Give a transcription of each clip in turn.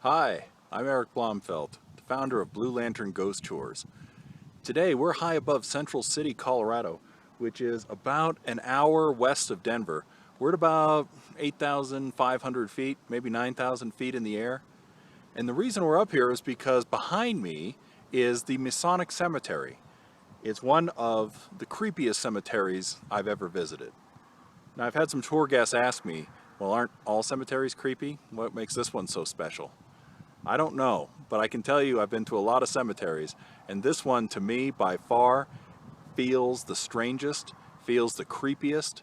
Hi, I'm Eric Blomfeld, the founder of Blue Lantern Ghost Tours. Today we're high above Central City, Colorado, which is about an hour west of Denver. We're at about 8,500 feet, maybe 9,000 feet in the air. And the reason we're up here is because behind me is the Masonic Cemetery. It's one of the creepiest cemeteries I've ever visited. Now I've had some tour guests ask me, well, aren't all cemeteries creepy? What makes this one so special? I don't know, but I can tell you I've been to a lot of cemeteries, and this one to me by far feels the strangest, feels the creepiest,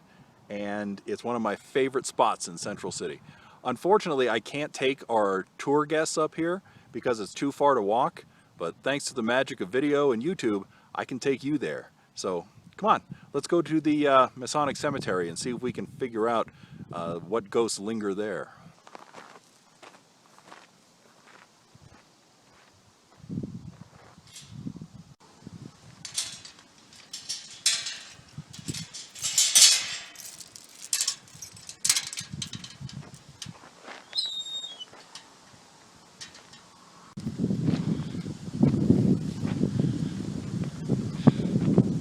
and it's one of my favorite spots in Central City. Unfortunately, I can't take our tour guests up here because it's too far to walk, but thanks to the magic of video and YouTube, I can take you there. So come on, let's go to the Masonic Cemetery and see if we can figure out what ghosts linger there.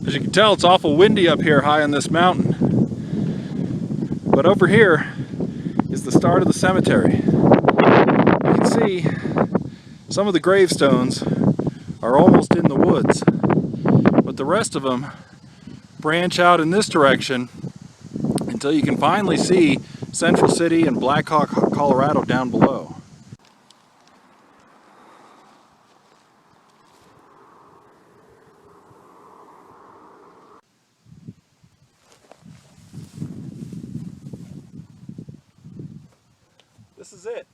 As you can tell, it's awful windy up here high on this mountain. But over here is the start of the cemetery. You can see some of the gravestones are almost in the woods, but the rest of them branch out in this direction until you can finally see Central City and Black Hawk, Colorado down below. This is it.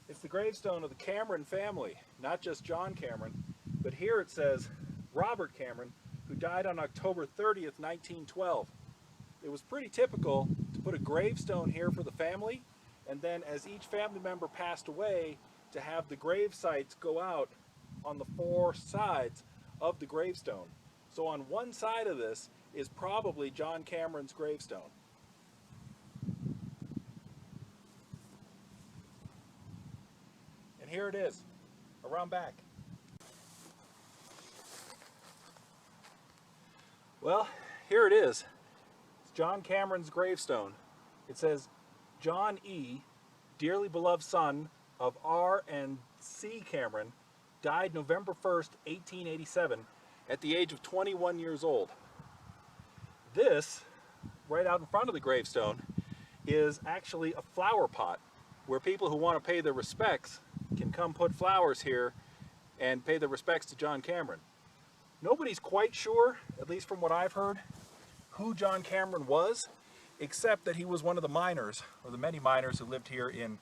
It's the gravestone of the Cameron family, not just John Cameron, but here it says Robert Cameron, who died on October 30th, 1912. It was pretty typical to put a gravestone here for the family, and then as each family member passed away, to have the grave sites go out on the four sides of the gravestone. So on one side of this is probably John Cameron's gravestone. And here it is, around back. Well, here it is. It's John Cameron's gravestone. It says, John E., dearly beloved son of R. and C. Cameron, died November 1st, 1887, at the age of 21 years old. This, right out in front of the gravestone, is actually a flower pot where people who want to pay their respects can come put flowers here and pay their respects to John Cameron. Nobody's quite sure, at least from what I've heard, who John Cameron was, except that he was one of the miners, or the many miners who lived here in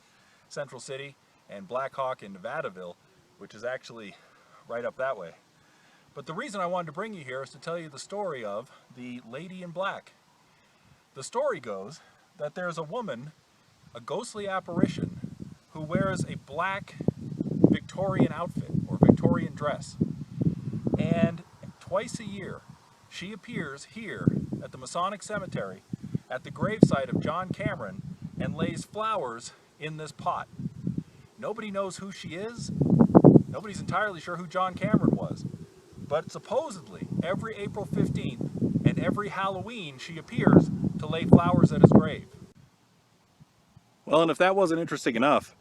Central City and Black Hawk and Nevadaville, which is actually right up that way. But the reason I wanted to bring you here is to tell you the story of the Lady in Black. The story goes that there's a woman, a ghostly apparition, who wears a black Victorian outfit or Victorian dress. And twice a year, she appears here at the Masonic Cemetery at the gravesite of John Cameron and lays flowers in this pot. Nobody knows who she is. Nobody's entirely sure who John Cameron was. But supposedly, every April 15th and every Halloween, she appears to lay flowers at his grave. Well, and if that wasn't interesting enough,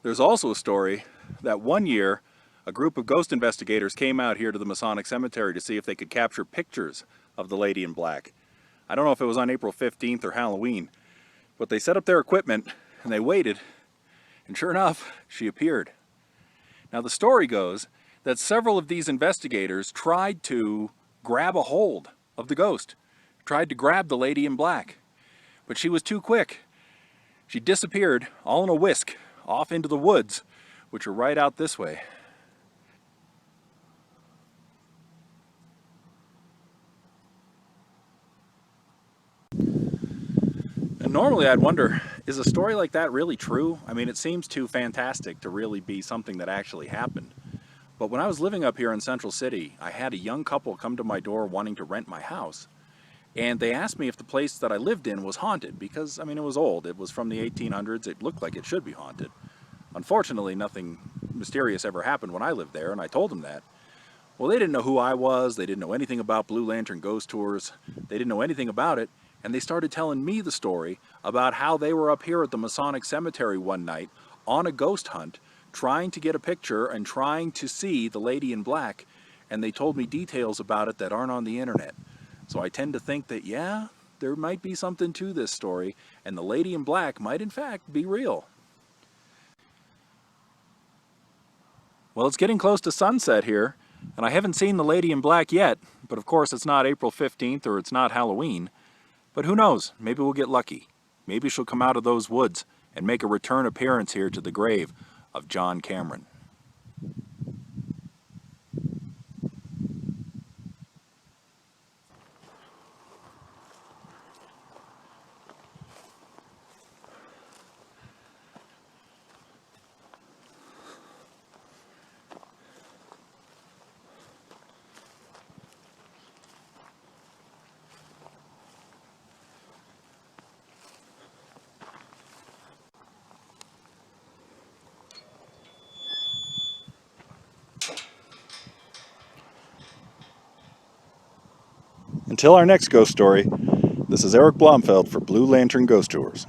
there's also a story that one year a group of ghost investigators came out here to the Masonic Cemetery to see if they could capture pictures of the Lady in Black. I don't know if it was on April 15th or Halloween, but they set up their equipment and they waited, and sure enough, she appeared. Now the story goes that several of these investigators tried to grab a hold of the ghost, tried to grab the Lady in Black, but she was too quick. She disappeared all in a whisk off into the woods, which are right out this way. And normally I'd wonder, is a story like that really true? I mean, it seems too fantastic to really be something that actually happened. But when I was living up here in Central City, I had a young couple come to my door wanting to rent my house. And they asked me if the place that I lived in was haunted because, I mean, it was old. It was from the 1800s. It looked like it should be haunted. Unfortunately, nothing mysterious ever happened when I lived there, and I told them that. Well, they didn't know who I was, they didn't know anything about Blue Lantern ghost tours, they didn't know anything about it, and they started telling me the story about how they were up here at the Masonic Cemetery one night on a ghost hunt, trying to get a picture and trying to see the lady in black, and they told me details about it that aren't on the internet. So I tend to think that, yeah, there might be something to this story, and the lady in black might in fact be real. Well, it's getting close to sunset here, and I haven't seen the lady in black yet, but of course it's not April 15th or it's not Halloween. But who knows, maybe we'll get lucky. Maybe she'll come out of those woods and make a return appearance here to the grave of John Cameron. Until our next ghost story, this is Eric Blomfeld for Blue Lantern Ghost Tours.